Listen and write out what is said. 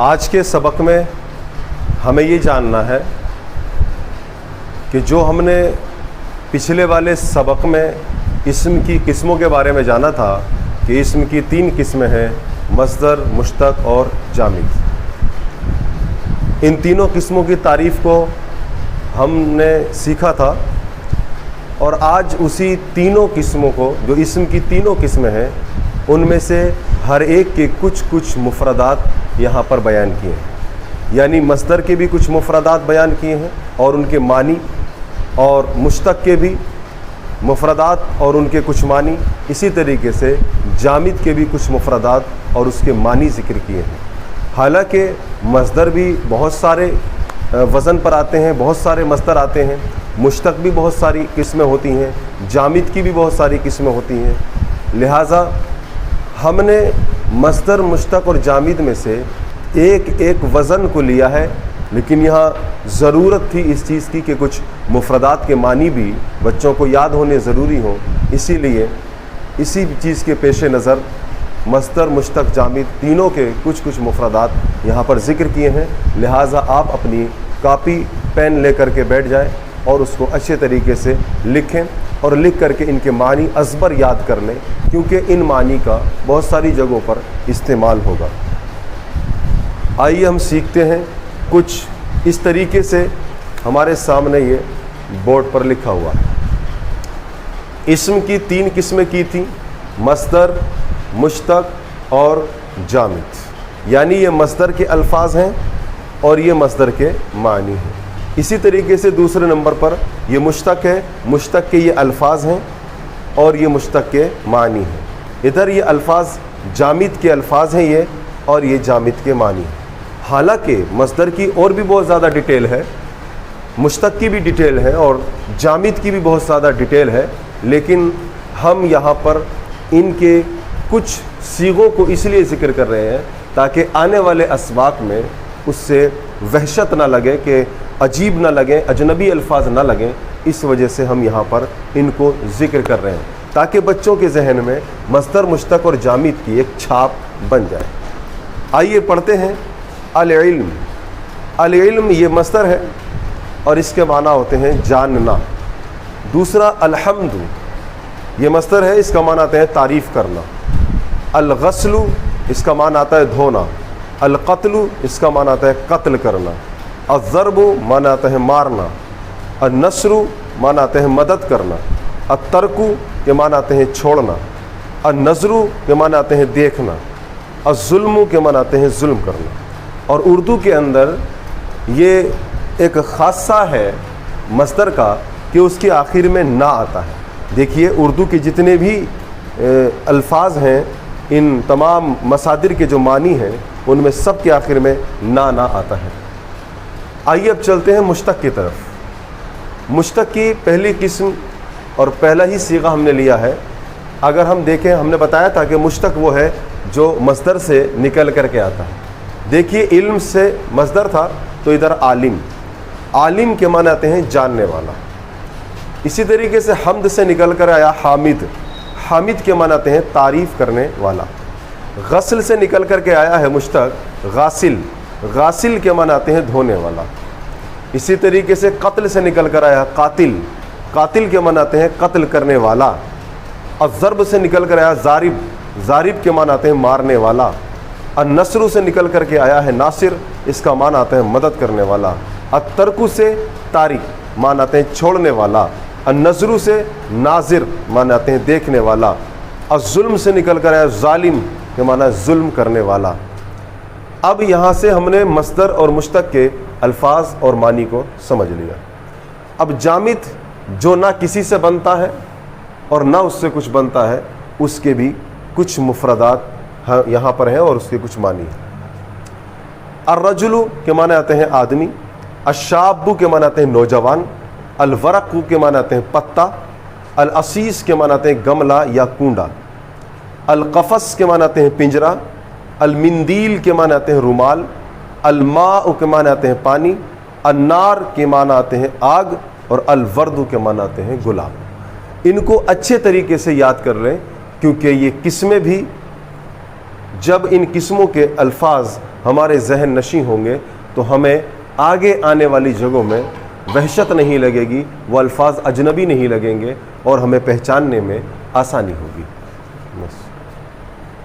آج کے سبق میں ہمیں یہ جاننا ہے کہ جو ہم نے پچھلے والے سبق میں اسم کی قسموں کے بارے میں جانا تھا کہ اسم کی 3 قسمیں ہیں، مصدر، مشتق اور جامد۔ ان تینوں قسموں کی تعریف کو ہم نے سیکھا تھا، اور آج اسی تینوں قسموں کو، جو اسم کی تینوں قسمیں ہیں، ان میں سے ہر ایک کے کچھ مفردات یہاں پر بیان کیے ہیں۔ یعنی مصدر کے بھی کچھ مفردات بیان کیے ہیں اور ان کے معنی، اور مشتق کے بھی مفردات اور ان کے کچھ معنی، اسی طریقے سے جامد کے بھی کچھ مفردات اور اس کے معنی ذکر کیے ہیں۔ حالانکہ مصدر بھی بہت سارے وزن پر آتے ہیں، بہت سارے مصدر آتے ہیں، مشتق بھی بہت ساری قسمیں ہوتی ہیں، جامد کی بھی بہت ساری قسمیں ہوتی ہیں۔ لہٰذا ہم نے مصدر، مشتق اور جامد میں سے ایک وزن کو لیا ہے، لیکن یہاں ضرورت تھی اس چیز کی کہ کچھ مفردات کے معنی بھی بچوں کو یاد ہونے ضروری ہوں، اسی لیے اسی چیز کے پیش نظر مصدر، مشتق، جامد تینوں کے کچھ مفردات یہاں پر ذکر کیے ہیں۔ لہٰذا آپ اپنی کاپی پین لے کر کے بیٹھ جائیں اور اس کو اچھے طریقے سے لکھیں، اور لکھ کر کے ان کے معنی ازبر یاد کر لیں، کیونکہ ان معنی کا بہت ساری جگہوں پر استعمال ہوگا۔ آئیے ہم سیکھتے ہیں کچھ اس طریقے سے۔ ہمارے سامنے یہ بورڈ پر لکھا ہوا ہے۔ اسم کی 3 قسمیں کی تھیں، مصدر، مشتق اور جامد۔ یعنی یہ مصدر کے الفاظ ہیں اور یہ مصدر کے معنی ہیں۔ اسی طریقے سے دوسرے نمبر پر یہ مشتق ہے، مشتق کے یہ الفاظ ہیں اور یہ مشتق کے معنی ہیں۔ ادھر یہ الفاظ جامد کے الفاظ ہیں یہ، اور یہ جامد کے معنی ہیں۔ حالانکہ مصدر کی اور بھی بہت زیادہ ڈیٹیل ہے، مشتق کی بھی ڈیٹیل ہے اور جامد کی بھی بہت زیادہ ڈیٹیل ہے، لیکن ہم یہاں پر ان کے کچھ صیغوں کو اس لیے ذکر کر رہے ہیں تاکہ آنے والے اسباق میں اس سے وحشت نہ لگے، کہ عجیب نہ لگیں، اجنبی الفاظ نہ لگیں۔ اس وجہ سے ہم یہاں پر ان کو ذکر کر رہے ہیں تاکہ بچوں کے ذہن میں مصدر، مشتق اور جامد کی ایک چھاپ بن جائے۔ آئیے پڑھتے ہیں۔ العلم، العلم یہ مصدر ہے اور اس کے معنی ہوتے ہیں جاننا۔ دوسرا الحمد، یہ مصدر ہے، اس کا معنی آتا ہے تعریف کرنا۔ الغسل، اس کا معنی آتا ہے دھونا۔ القتل، اس کا معنی آتا ہے قتل کرنا۔ الضرب، معنی آتا ہے مارنا۔ النصر، معنی آتا ہے مدد کرنا۔ الترک کے معنی آتے ہیں چھوڑنا۔ النظر کے معنی آتے ہیں دیکھنا۔ الظلم کے معنی آتے ہیں ظلم کرنا۔ اور اردو کے اندر یہ ایک خاصہ ہے مصدر کا کہ اس کے آخر میں نا آتا ہے۔ دیکھیے اردو کے جتنے بھی الفاظ ہیں، ان تمام مصادر کے جو معنی ہیں ان میں سب کے آخر میں نا آتا ہے۔ آئیے اب چلتے ہیں مشتق کی طرف۔ مشتق کی پہلی قسم اور پہلا ہی صیغہ ہم نے لیا ہے۔ اگر ہم دیکھیں، ہم نے بتایا تھا کہ مشتق وہ ہے جو مصدر سے نکل کر کے آتا ہے۔ دیکھیے علم سے مصدر تھا تو ادھر عالم، عالم کے معنی آتے ہیں جاننے والا۔ اسی طریقے سے حمد سے نکل کر آیا حامد، حامد کے معنی آتے ہیں تعریف کرنے والا۔ غسل سے نکل کر کے آیا ہے مشتق غاسل، غاسل کے معنی آتے ہیں دھونے والا۔ اسی طریقے سے قتل سے نکل کر آیا قاتل، قاتل کے معنی آتے ہیں قتل کرنے والا۔ الضرب سے نکل کر آیا ضارب، ضارب کے معنی آتے ہیں مارنے والا۔ النصر سے نکل کر کے آیا ہے ناصر، اس کا معنی آتا ہے مدد کرنے والا۔ الترک سے تارک معنی آتے ہیں چھوڑنے والا۔ النظر سے ناظر معنی آتے ہیں دیکھنے والا۔ الظلم سے نکل کر آیا ظالم کے معنی ظلم کرنے والا۔ اب یہاں سے ہم نے مصدر اور مشتق کے الفاظ اور معنی کو سمجھ لیا۔ اب جامد جو نہ کسی سے بنتا ہے اور نہ اس سے کچھ بنتا ہے، اس کے بھی کچھ مفردات یہاں پر ہیں اور اس کے کچھ معنی ہیں۔ الرجل کے معنی آتے ہیں آدمی۔ الشاب کے معنی آتے ہیں نوجوان۔ الورق کے معنی آتے ہیں پتا۔ العصیص کے معنی آتے ہیں گملہ یا کنڈا۔ القفص کے معنی آتے ہیں پنجرا۔ المندیل کے معنی آتے ہیں رومال۔ الماء کے معنی آتے ہیں پانی۔ النار کے معنی آتے ہیں آگ، اور الورد کے معنی آتے ہیں گلاب۔ ان کو اچھے طریقے سے یاد کر لیں، کیونکہ یہ قسمیں بھی جب ان قسموں کے الفاظ ہمارے ذہن نشیں ہوں گے تو ہمیں آگے آنے والی جگہوں میں وحشت نہیں لگے گی، وہ الفاظ اجنبی نہیں لگیں گے اور ہمیں پہچاننے میں آسانی ہوگی۔ بس